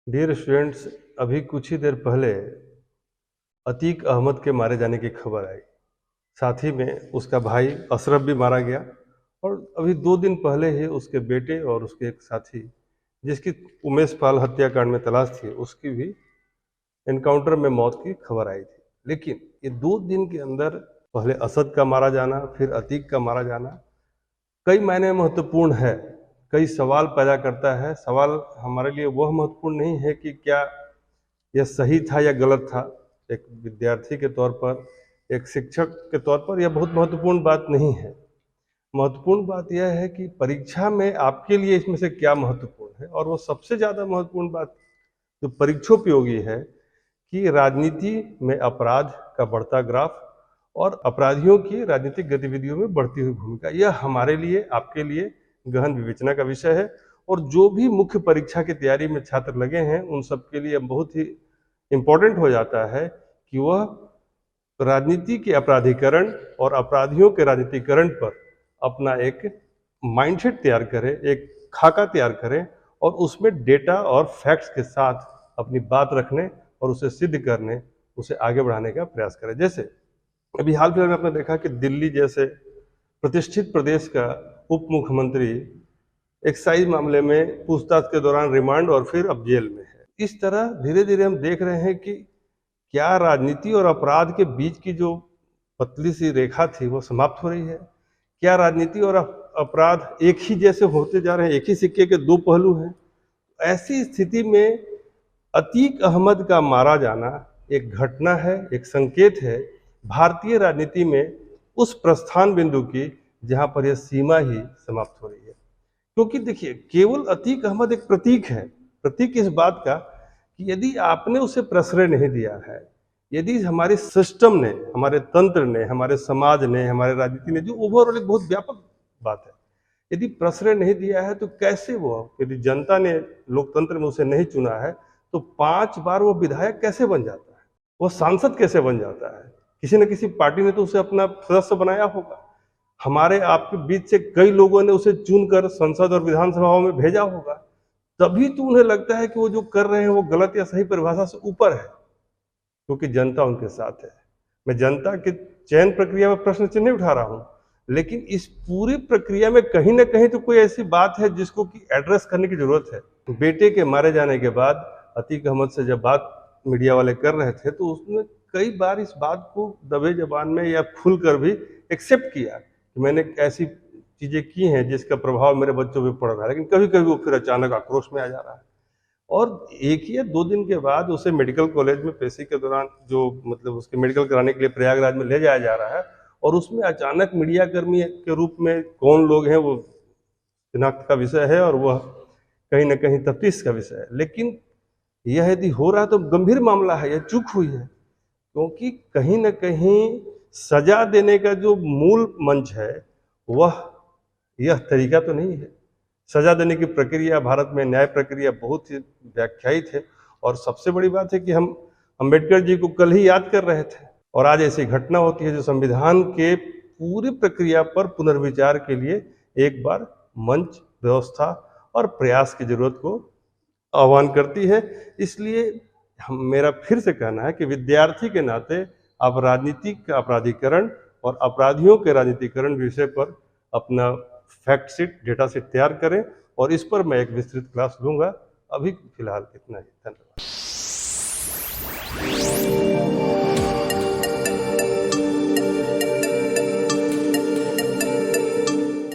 Dear students, अभी कुछ ही देर पहले अतीक अहमद के मारे जाने की खबर आई। साथ ही में उसका भाई अशरफ भी मारा गया और अभी 2 दिन पहले ही उसके बेटे और उसके एक साथी, जिसकी उमेश पाल हत्याकांड में तलाश थी, उसकी भी एनकाउंटर में मौत की खबर आई थी। लेकिन ये 2 दिन के अंदर पहले असद का मारा जाना, फिर अतीक का मारा जाना कई मायने में महत्वपूर्ण है, कई सवाल पैदा करता है। सवाल हमारे लिए वह महत्वपूर्ण नहीं है कि क्या यह सही था या गलत था। एक विद्यार्थी के तौर पर, एक शिक्षक के तौर पर यह बहुत महत्वपूर्ण बात नहीं है। महत्वपूर्ण बात यह है कि परीक्षा में आपके लिए इसमें से क्या महत्वपूर्ण है, और वो सबसे ज़्यादा महत्वपूर्ण बात जो परीक्षोपयोगी है कि राजनीति में अपराध का बढ़ता ग्राफ और अपराधियों की राजनीतिक गतिविधियों में बढ़ती हुई भूमिका, यह हमारे लिए, आपके लिए गहन विवेचना का विषय है। और जो भी मुख्य परीक्षा की तैयारी में छात्र लगे हैं, उन सबके लिए बहुत ही इम्पोर्टेंट हो जाता है कि वह राजनीति के अपराधीकरण और अपराधियों के राजनीतिकरण पर अपना एक माइंडसेट तैयार करें, एक खाका तैयार करें और उसमें डेटा और फैक्ट्स के साथ अपनी बात रखने और उसे सिद्ध करने, उसे आगे बढ़ाने का प्रयास करें। जैसे अभी हाल फिलहाल में आपने देखा कि दिल्ली जैसे प्रतिष्ठित प्रदेश का उप मुख्यमंत्री एक्साइज मामले में पूछताछ के दौरान रिमांड और फिर अब जेल में है। इस तरह धीरे धीरे हम देख रहे हैं कि क्या राजनीति और अपराध के बीच की जो पतली सी रेखा थी वो समाप्त हो रही है। क्या राजनीति और अपराध एक ही जैसे होते जा रहे हैं, एक ही सिक्के के दो पहलू हैं। ऐसी स्थिति में अतीक अहमद का मारा जाना एक घटना है, एक संकेत है भारतीय राजनीति में उस प्रस्थान बिंदु की जहां पर यह सीमा ही समाप्त हो रही है। क्योंकि देखिए, केवल अतीक अहमद एक प्रतीक है, प्रतीक इस बात का कि यदि आपने उसे प्रश्रय नहीं दिया है, यदि हमारे सिस्टम ने, हमारे तंत्र ने, हमारे समाज ने, हमारे राजनीति ने, जो ओवरऑल एक बहुत व्यापक बात है, यदि प्रश्रय नहीं दिया है तो कैसे वो, यदि जनता ने लोकतंत्र में उसे नहीं चुना है तो 5 बार वो विधायक कैसे बन जाता है, वो सांसद कैसे बन जाता है। किसी न किसी पार्टी ने तो उसे अपना सदस्य बनाया होगा। हमारे आपके बीच से कई लोगों ने उसे चुनकर संसद और विधानसभाओं में भेजा होगा। तभी तो उन्हें लगता है कि वो जो कर रहे हैं वो गलत या सही परिभाषा से ऊपर है, क्योंकि जनता उनके साथ है। मैं जनता के चयन प्रक्रिया में प्रश्न चिन्ह नहीं उठा रहा हूं, लेकिन इस पूरी प्रक्रिया में कहीं ना कहीं तो कोई ऐसी बात है जिसको कि एड्रेस करने की जरूरत है। बेटे के मारे जाने के बाद अतीक अहमद से जब बात मीडिया वाले कर रहे थे तो उसने कई बार इस बात को दबे जबान में या खुलकर भी एक्सेप्ट किया कि मैंने ऐसी चीजें की हैं जिसका प्रभाव मेरे बच्चों पे पड़ रहा है, लेकिन कभी कभी वो फिर अचानक आक्रोश में आ जा रहा है। और एक या 2 दिन के बाद उसे मेडिकल कॉलेज में पेशी के दौरान, जो मतलब उसके मेडिकल कराने के लिए प्रयागराज में ले जाया जा रहा है, और उसमें अचानक मीडिया कर्मी के रूप में कौन लोग हैं वो शिनाख्त का विषय है और वह कहीं ना कहीं तफ्तीश का विषय है। लेकिन यह यदि हो रहा है तो गंभीर मामला है, यह चूक हुई है। क्योंकि कहीं ना कहीं सजा देने का जो मूल मंच है वह यह तरीका तो नहीं है। सजा देने की प्रक्रिया, भारत में न्याय प्रक्रिया बहुत ही व्याख्यायित है। और सबसे बड़ी बात है कि हम अंबेडकर जी को कल ही याद कर रहे थे और आज ऐसी घटना होती है जो संविधान के पूरी प्रक्रिया पर पुनर्विचार के लिए एक बार मंच, व्यवस्था और प्रयास की जरूरत को आह्वान करती है। इसलिए मेरा फिर से कहना है कि विद्यार्थी के नाते आप राजनीति का अपराधीकरण और अपराधियों के राजनीतिकरण विषय पर अपना फैक्ट शीट, डेटा शीट तैयार करें, और इस पर मैं एक विस्तृत क्लास लूंगा। अभी फिलहाल इतना ही, धन्यवाद।